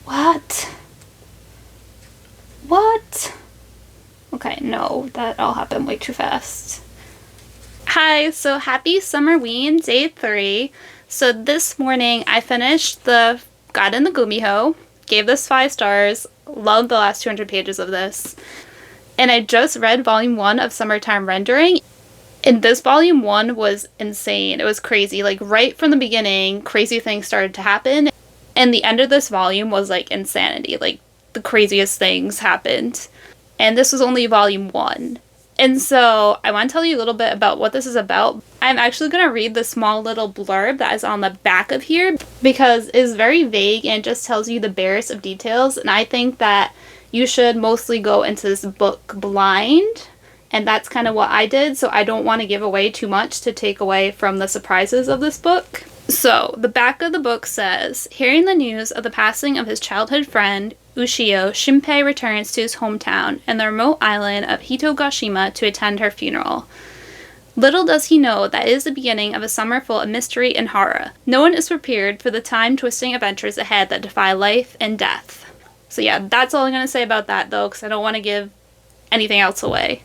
What? What? Okay, no, that all happened way too fast. Hi, so happy Summerween, day 3. So this morning I finished the Guide in the Gumiho, gave this 5 stars, loved the last 200 pages of this. And I just read volume 1 of Summertime Rendering. And this volume 1 was insane. It was crazy. Like right from the beginning, crazy things started to happen. And the end of this volume was like insanity. Like the craziest things happened. And this was only volume 1. And so I want to tell you a little bit about what this is about. I'm actually going to read the small little blurb that is on the back of here because it is very vague and just tells you the barest of details. And I think that you should mostly go into this book blind. And that's kind of what I did. So I don't want to give away too much to take away from the surprises of this book. So the back of the book says, hearing the news of the passing of his childhood friend, Ushio, Shinpei returns to his hometown and the remote island of Hitogashima to attend her funeral. Little does he know that it is the beginning of a summer full of mystery and horror. No one is prepared for the time-twisting adventures ahead that defy life and death. So yeah, that's all I'm going to say about that though, because I don't want to give anything else away.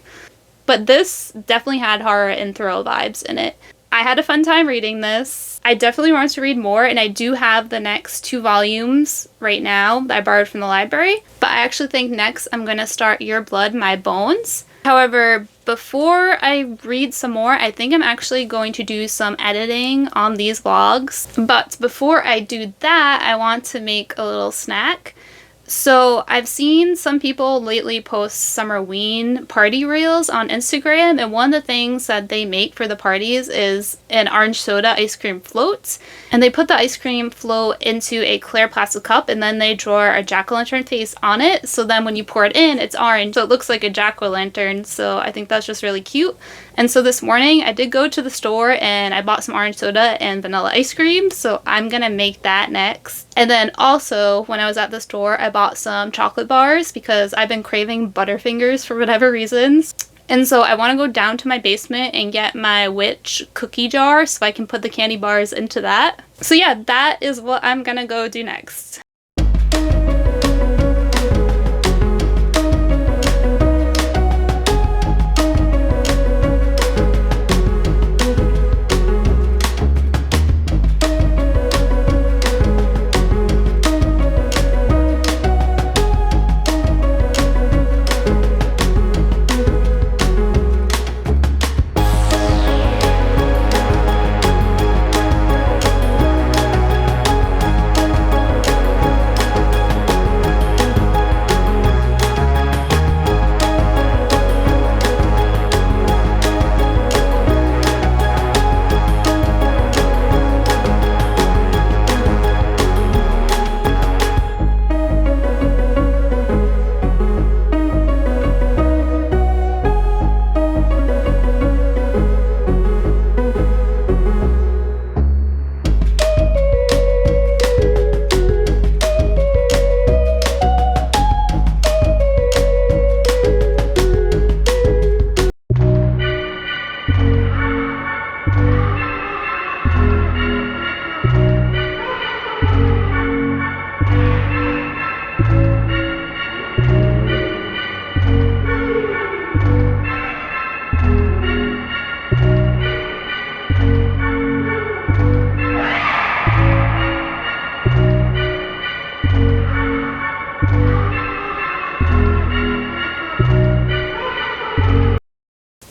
But this definitely had horror and thrill vibes in it. I had a fun time reading this. I definitely want to read more, and I do have the next 2 volumes right now that I borrowed from the library. But I actually think next I'm going to start Your Blood, My Bones. However, before I read some more, I think I'm actually going to do some editing on these vlogs. But before I do that, I want to make a little snack. So I've seen some people lately post Summerween party reels on Instagram, and one of the things that they make for the parties is an orange soda ice cream float. And they put the ice cream float into a clear plastic cup, and then they draw a jack-o'-lantern face on it. So then when you pour it in, it's orange. So it looks like a jack-o'-lantern. So I think that's just really cute. And so this morning I did go to the store and I bought some orange soda and vanilla ice cream. So I'm gonna make that next. And then also when I was at the store, I bought some chocolate bars because I've been craving Butterfingers for whatever reasons. And so I want to go down to my basement and get my witch cookie jar so I can put the candy bars into that. So yeah, that is what I'm gonna go do next.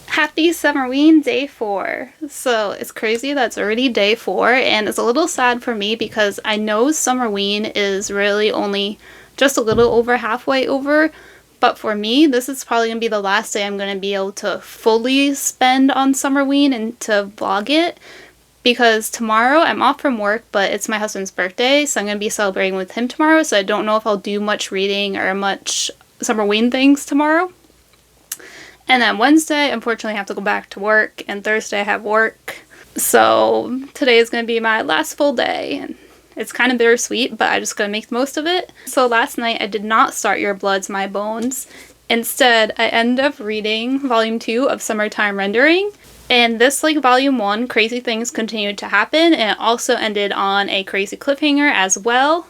Happy Summerween day 4. So it's crazy that's already day 4, and it's a little sad for me because I know Summerween is really only just a little over halfway over, but for me this is probably going to be the last day I'm going to be able to fully spend on Summerween and to vlog it, because tomorrow I'm off from work, but it's my husband's birthday, so I'm going to be celebrating with him tomorrow, so I don't know if I'll do much reading or much Summerween things tomorrow. And then Wednesday, unfortunately, I have to go back to work, and Thursday I have work. So today is going to be my last full day, and it's kind of bittersweet, but I just gotta make the most of it. So last night I did not start Your Blood's My Bones. Instead, I ended up reading volume 2 of Summertime Rendering. And this, like volume 1, crazy things continued to happen, and it also ended on a crazy cliffhanger as well.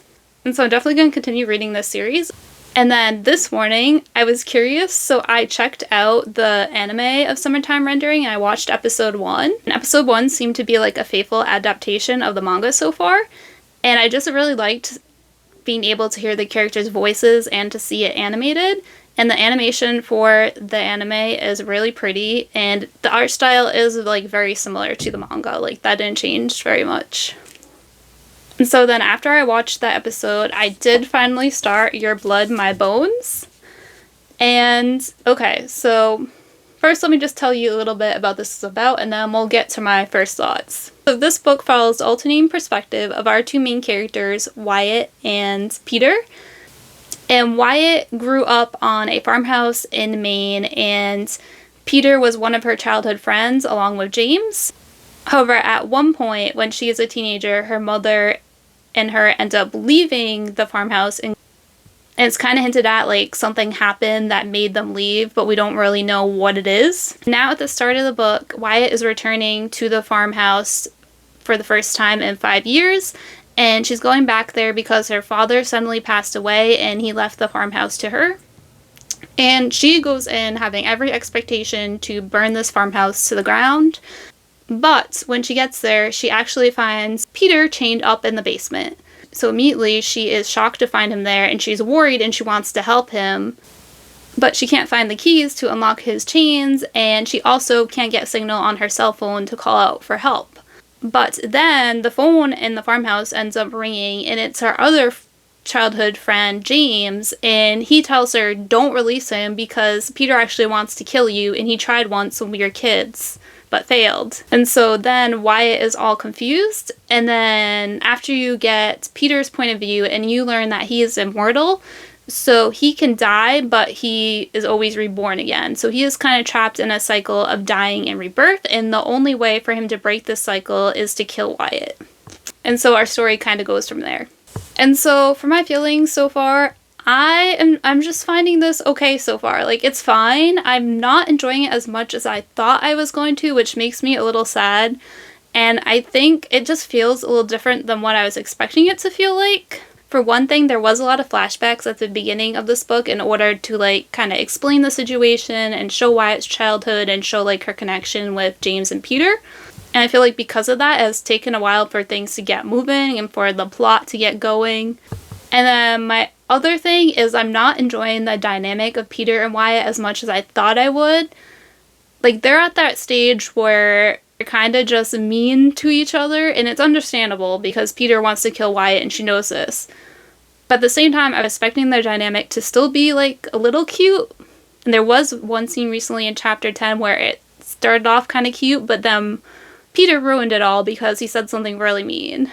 And so I'm definitely going to continue reading this series. And then this morning, I was curious, so I checked out the anime of Summertime Rendering and I watched episode 1. And episode 1 seemed to be like a faithful adaptation of the manga so far. And I just really liked being able to hear the characters' voices and to see it animated. And the animation for the anime is really pretty, and the art style is like very similar to the manga. Like, that didn't change very much. And so then after I watched that episode, I did finally start Your Blood, My Bones. And okay, so first let me just tell you a little bit about this is about, and then we'll get to my first thoughts. So this book follows the alternating perspective of our two main characters, Wyatt and Peter. And Wyatt grew up on a farmhouse in Maine, and Peter was one of her childhood friends along with James. However, at one point when she is a teenager, her mother and her end up leaving the farmhouse, and it's kind of hinted at like something happened that made them leave, but we don't really know what it is. Now at the start of the book, Wyatt is returning to the farmhouse for the first time in 5 years. And she's going back there because her father suddenly passed away and he left the farmhouse to her. And she goes in having every expectation to burn this farmhouse to the ground. But when she gets there, she actually finds Peter chained up in the basement. So immediately she is shocked to find him there and she's worried and she wants to help him. But she can't find the keys to unlock his chains, and she also can't get signal on her cell phone to call out for help. But then the phone in the farmhouse ends up ringing, and it's her other childhood friend, James, and he tells her, don't release him because Peter actually wants to kill you, and he tried once when we were kids, but failed. And so then Wyatt is all confused, and then after you get Peter's point of view and you learn that he is immortal, so he can die, but he is always reborn again. So he is kind of trapped in a cycle of dying and rebirth, and the only way for him to break this cycle is to kill Wyatt. And so our story kind of goes from there. And so for my feelings so far, I'm just finding this okay so far. Like, it's fine. I'm not enjoying it as much as I thought I was going to, which makes me a little sad. And I think it just feels a little different than what I was expecting it to feel like. For one thing, there was a lot of flashbacks at the beginning of this book in order to, like, kind of explain the situation and show Wyatt's childhood and show, like, her connection with James and Peter. And I feel like because of that, it has taken a while for things to get moving and for the plot to get going. And then my other thing is I'm not enjoying the dynamic of Peter and Wyatt as much as I thought I would. Like, they're at that stage where they're kind of just mean to each other, and it's understandable because Peter wants to kill Wyatt and she knows this. But at the same time, I was expecting their dynamic to still be, like, a little cute. And there was one scene recently in chapter 10 where it started off kind of cute, but then Peter ruined it all because he said something really mean.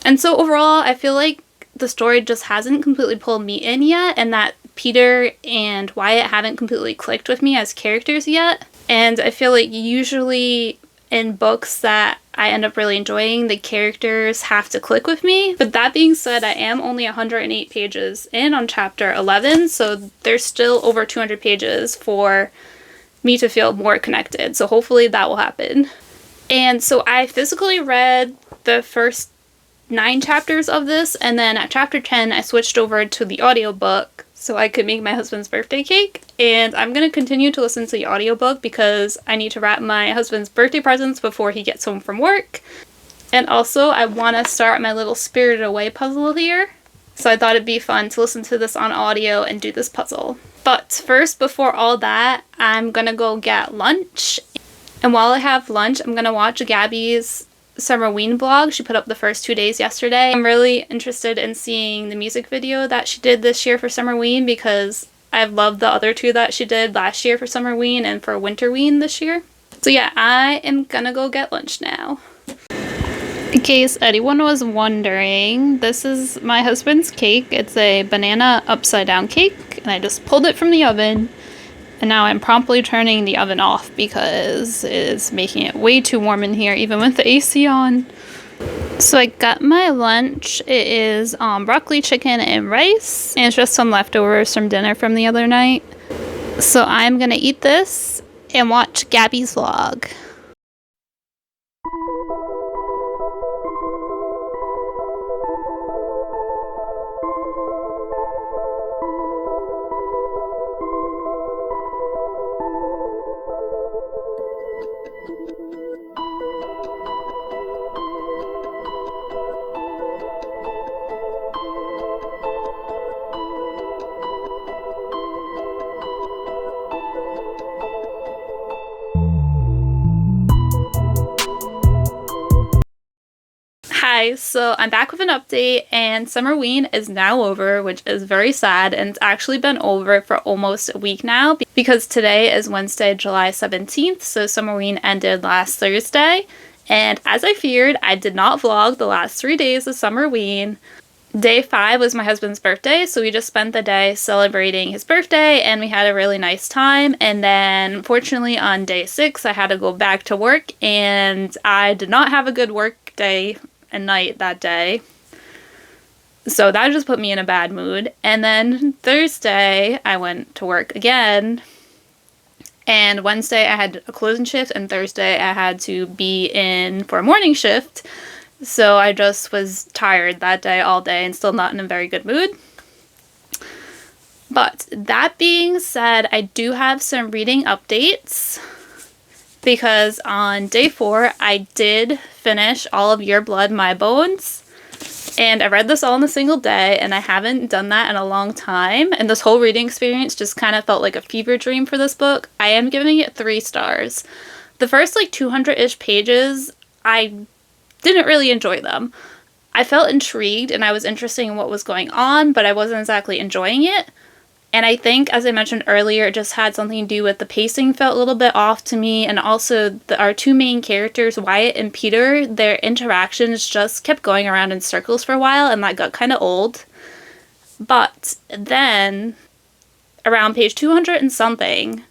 And so overall, I feel like the story just hasn't completely pulled me in yet, and that Peter and Wyatt haven't completely clicked with me as characters yet. And I feel like usually in books that I end up really enjoying, the characters have to click with me. But that being said, I am only 108 pages in on chapter 11, so there's still over 200 pages for me to feel more connected. So hopefully that will happen. And so I physically read the first 9 chapters of this, and then at chapter 10 I switched over to the audiobook so I could make my husband's birthday cake. And I'm going to continue to listen to the audiobook because I need to wrap my husband's birthday presents before he gets home from work. And also I want to start my little Spirited Away puzzle here. So I thought it'd be fun to listen to this on audio and do this puzzle. But first, before all that, I'm going to go get lunch. And while I have lunch, I'm going to watch Gabby's Summerween vlog. She put up the first 2 days yesterday. I'm really interested in seeing the music video that she did this year for Summerween because I've loved the other 2 that she did last year for Summerween and for Winterween this year. So yeah, I am gonna go get lunch now. In case anyone was wondering, this is my husband's cake. It's a banana upside down cake, and I just pulled it from the oven. And now I'm promptly turning the oven off because it is making it way too warm in here, even with the AC on. So I got my lunch. It is broccoli, chicken, and rice. And it's just some leftovers from dinner from the other night. So I'm going to eat this and watch Gabby's vlog. Hi, so I'm back with an update, and Summerween is now over, which is very sad, and it's actually been over for almost a week now, because today is Wednesday, July 17th, so Summerween ended last Thursday, and as I feared, I did not vlog the last 3 days of Summerween. Day 5 was my husband's birthday, so we just spent the day celebrating his birthday, and we had a really nice time, and then unfortunately on day 6 I had to go back to work, and I did not have a good work day and night that day. So that just put me in a bad mood. And then Thursday I went to work again. And Wednesday I had a closing shift, and Thursday I had to be in for a morning shift. So I just was tired that day all day and still not in a very good mood. But that being said, I do have some reading updates. Because on day 4, I did finish all of Your Blood, My Bones. And I read this all in a single day, and I haven't done that in a long time. And this whole reading experience just kind of felt like a fever dream for this book. I am giving it 3 stars. The first 200-ish pages, I didn't really enjoy them. I felt intrigued and I was interested in what was going on, but I wasn't exactly enjoying it. And I think, as I mentioned earlier, it just had something to do with the pacing felt a little bit off to me, and also our 2 main characters, Wyatt and Peter, their interactions just kept going around in circles for a while, and that got kind of old. But then, around page 200 and something,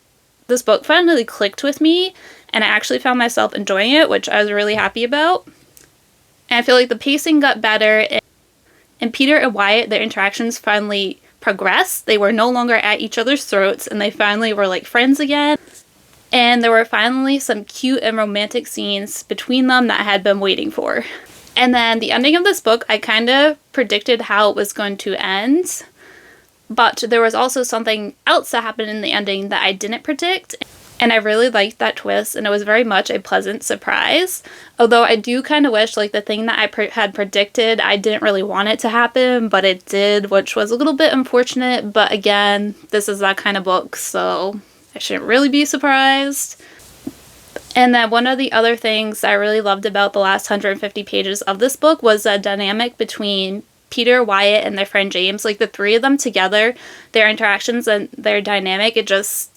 this book finally clicked with me, and I actually found myself enjoying it, which I was really happy about. And I feel like the pacing got better, and Peter and Wyatt, their interactions finally progressed. They were no longer at each other's throats, and they finally were like friends again. And there were finally some cute and romantic scenes between them that I had been waiting for. And then the ending of this book, I kind of predicted how it was going to end. But there was also something else that happened in the ending that I didn't predict. And I really liked that twist, and it was very much a pleasant surprise. Although I do kind of wish, the thing that I had predicted, I didn't really want it to happen, but it did, which was a little bit unfortunate. But again, this is that kind of book, so I shouldn't really be surprised. And then one of the other things I really loved about the last 150 pages of this book was the dynamic between Peter, Wyatt, and their friend James. The 3 of them together, their interactions and their dynamic, it just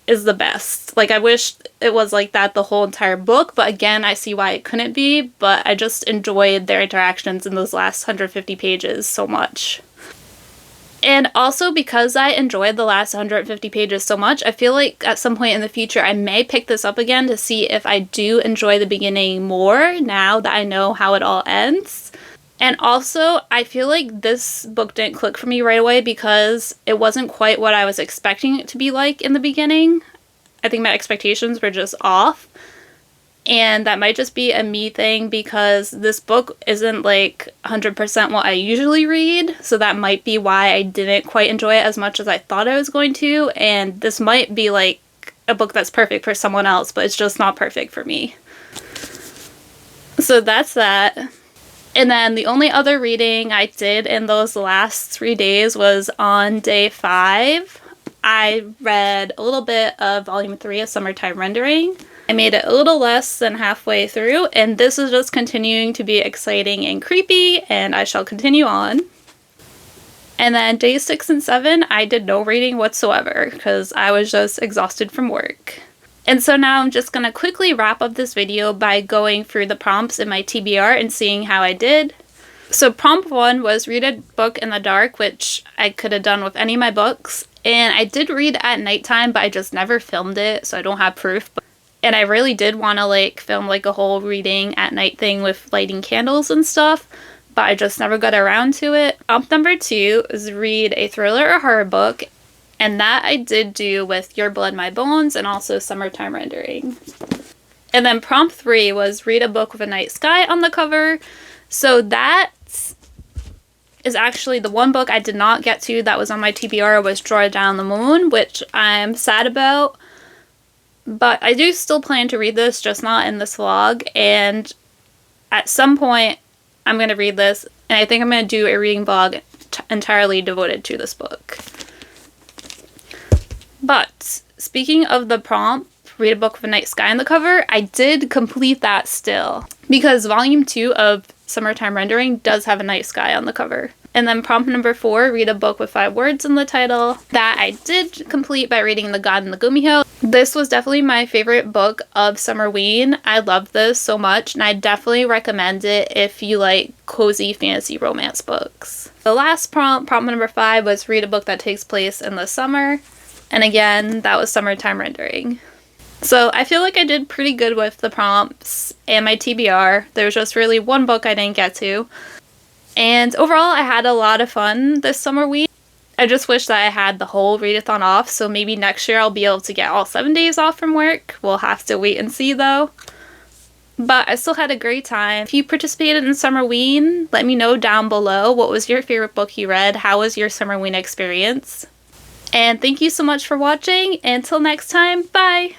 is the best. I wish it was like that the whole entire book, but again, I see why it couldn't be, but I just enjoyed their interactions in those last 150 pages so much. And also, because I enjoyed the last 150 pages so much, I feel like at some point in the future I may pick this up again to see if I do enjoy the beginning more now that I know how it all ends. And also, I feel like this book didn't click for me right away because it wasn't quite what I was expecting it to be like in the beginning. I think my expectations were just off. And that might just be a me thing because this book isn't 100% what I usually read. So that might be why I didn't quite enjoy it as much as I thought I was going to. And this might be a book that's perfect for someone else, but it's just not perfect for me. So that's that. And then the only other reading I did in those last 3 days was on day 5. I read a little bit of volume 3 of Summertime Rendering. I made it a little less than halfway through, and this is just continuing to be exciting and creepy, and I shall continue on. And then days 6 and 7, I did no reading whatsoever because I was just exhausted from work. And so now I'm just going to quickly wrap up this video by going through the prompts in my TBR and seeing how I did. So prompt 1 was read a book in the dark, which I could have done with any of my books. And I did read at nighttime, but I just never filmed it, so I don't have proof. And I really did want to film a whole reading at night thing with lighting candles and stuff, but I just never got around to it. Prompt number 2 is read a thriller or horror book. And that I did do with Your Blood, My Bones and also Summertime Rendering. And then prompt 3 was read a book with a night sky on the cover. So that is actually the one book I did not get to that was on my TBR was Draw Down the Moon, which I'm sad about. But I do still plan to read this, just not in this vlog. And at some point, I'm going to read this. And I think I'm going to do a reading vlog entirely devoted to this book. But speaking of the prompt, read a book with a night sky on the cover, I did complete that still. Because volume 2 of Summertime Rendering does have a night sky on the cover. And then prompt number 4, read a book with 5 words in the title. That I did complete by reading The God in the Gumiho. This was definitely my favorite book of Summerween. I loved this so much, and I definitely recommend it if you like cozy fantasy romance books. The last prompt number 5, was read a book that takes place in the summer. And again, that was Summertime Rendering. So I feel like I did pretty good with the prompts and my TBR. There was just really one book I didn't get to. And overall, I had a lot of fun this Summerween. I just wish that I had the whole readathon off, so maybe next year I'll be able to get all 7 days off from work. We'll have to wait and see though. But I still had a great time. If you participated in Summerween, let me know down below. What was your favorite book you read? How was your Summerween experience? And thank you so much for watching. Until next time, bye!